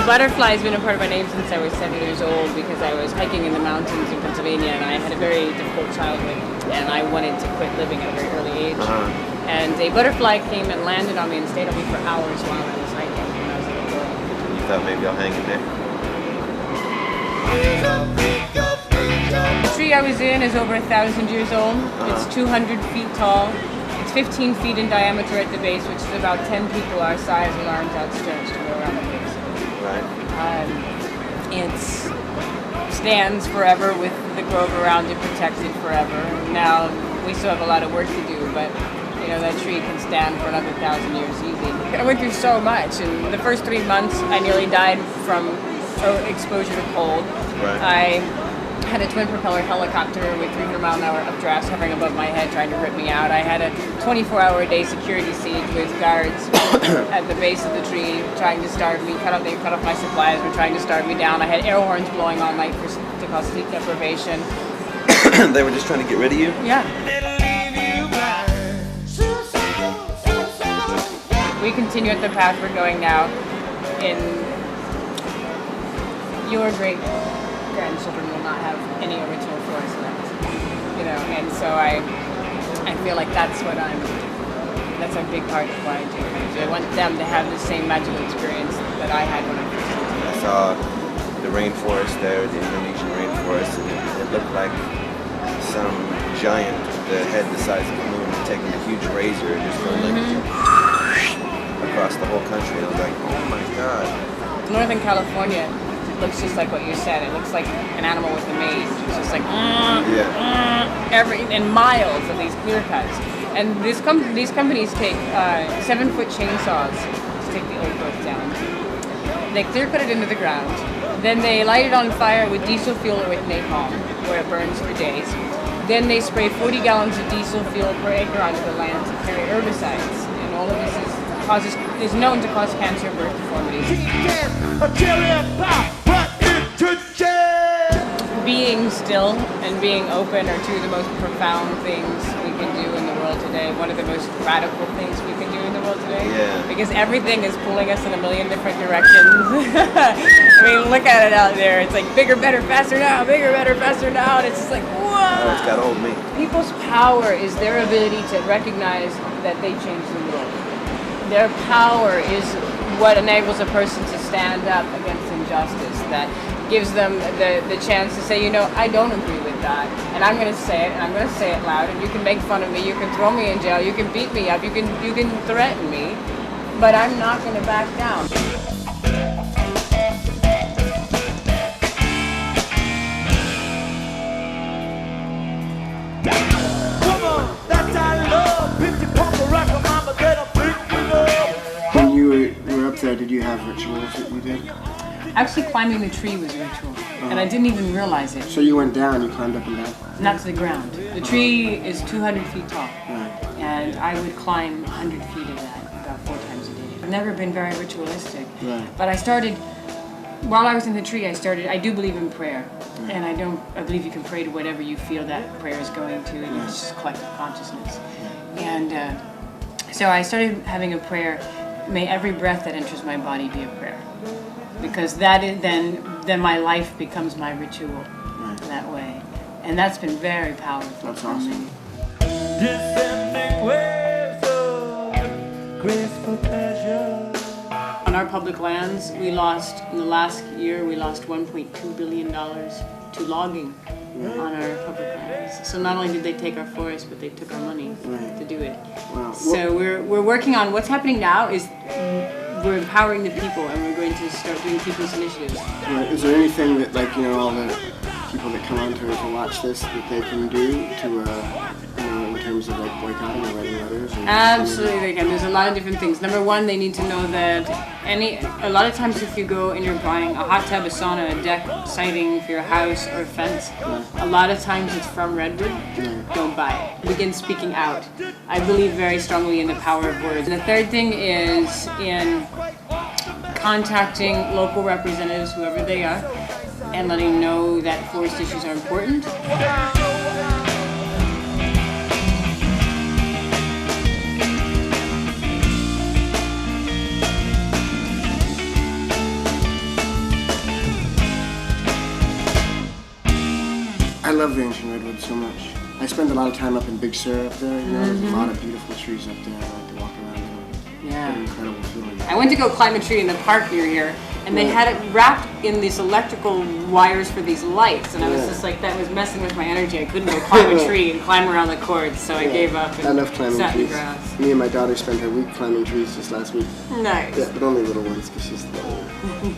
butterfly has been a part of my name since I was 7 years old because I was hiking in the mountains in Pennsylvania and I had a very difficult childhood and I wanted to quit living at a very early age. And a butterfly came and landed on me and stayed on me for hours while I was hiking when I was a little girl. You thought maybe I'll hang in there? The tree I was in is over 1,000 years old. It's 200 feet tall. It's 15 feet in diameter at the base, which is about 10 people our size with arms outstretched to go around the base. Right. It stands forever with the grove around it protected forever. Now, we still have a lot of work to do, but you know, that tree can stand for another 1,000 years easy. I went through so much. In the first 3 months, I nearly died from exposure to cold. Right. I had a twin propeller helicopter with 300-mile-an-hour updrafts hovering above my head trying to rip me out. I had a 24-hour-a-day security siege with guards at the base of the tree trying to starve me. They cut off my supplies, were trying to starve me down. I had air horns blowing all night to cause sleep deprivation. They were just trying to get rid of you? Yeah. We continue at the path we're going now in your great-grandchildren will not have any original forest left, you know, and so I feel like that's a big part of what I do. I want them to have the same magical experience that I had when I first came. I saw the rainforest there, the Indonesian rainforest, and it looked like some giant with a head the size of a moon taking a huge razor and just going across the whole country. I was like, oh my God. Northern California looks just like what you said. It looks like an animal with a maze. It's just like and miles of these clear cuts. And these companies take 7-foot chainsaws to take the old growth down. They clear cut it into the ground. Then they light it on fire with diesel fuel or with napalm, where it burns for days. Then they spray 40 gallons of diesel fuel per acre onto the land to carry herbicides. And all of this is known to cause cancer, birth deformities. Being still and being open are two of the most profound things we can do in the world today. One of the most radical things we can do in the world today. Yeah. Because everything is pulling us in a million different directions. I mean, look at it out there. It's like bigger, better, faster now, bigger, better, faster now. And it's just like, whoa! Oh, it's got old me. People's power is their ability to recognize that they change the world. Their power is what enables a person to stand up against injustice, that gives them the chance to say, you know, I don't agree with that, and I'm going to say it, and I'm going to say it loud, and you can make fun of me, you can throw me in jail, you can beat me up, you can threaten me, but I'm not going to back down. When you were up there, did you have rituals that you did? Actually, climbing the tree was a ritual, and I didn't even realize it. So you went down, you climbed up and down? Not to the ground. The tree is 200 feet tall, and I would climb 100 feet of that about 4 times a day. I've never been very ritualistic, but I started, while I was in the tree, I do believe in prayer, and I believe you can pray to whatever you feel that prayer is going to, and it's just collective consciousness. And so I started having a prayer, may every breath that enters my body be a prayer. Because that is then my life becomes my ritual that way. And that's been very powerful. That's awesome. On our public lands, in the last year, we lost $1.2 billion to logging on our public lands. So not only did they take our forests, but they took our money to do it. Wow. So we're working on, what's happening now is we're empowering the people, and we're going to start doing people's initiatives. Right. Is there anything that, like, you know, all the people that come on to watch this, that they can do to, you know, in terms of like boycotting or writing letters? Absolutely, they can. There's a lot of different things. Number one, they need to know that a lot of times if you go and you're buying a hot tub, a sauna, a deck, siding for your house or a fence, a lot of times it's from redwood. Don't buy it. Begin speaking out. I believe very strongly in the power of words. And the third thing is in contacting local representatives, whoever they are, and letting them know that forest issues are important. love the ancient redwoods so much. I spend a lot of time up in Big Sur up there, you know, there's a lot of beautiful trees up there. I like to walk around there. Yeah. It's an incredible feeling. I went to go climb a tree in the park near here, and they had it wrapped in these electrical wires for these lights, and I was just like, that was messing with my energy. I couldn't go climb a tree and climb around the cords, so I gave up and I love climbing sat in the trees. grass. Me and my daughter spent her week climbing trees just last week. Nice. Yeah, but only little ones because she's little.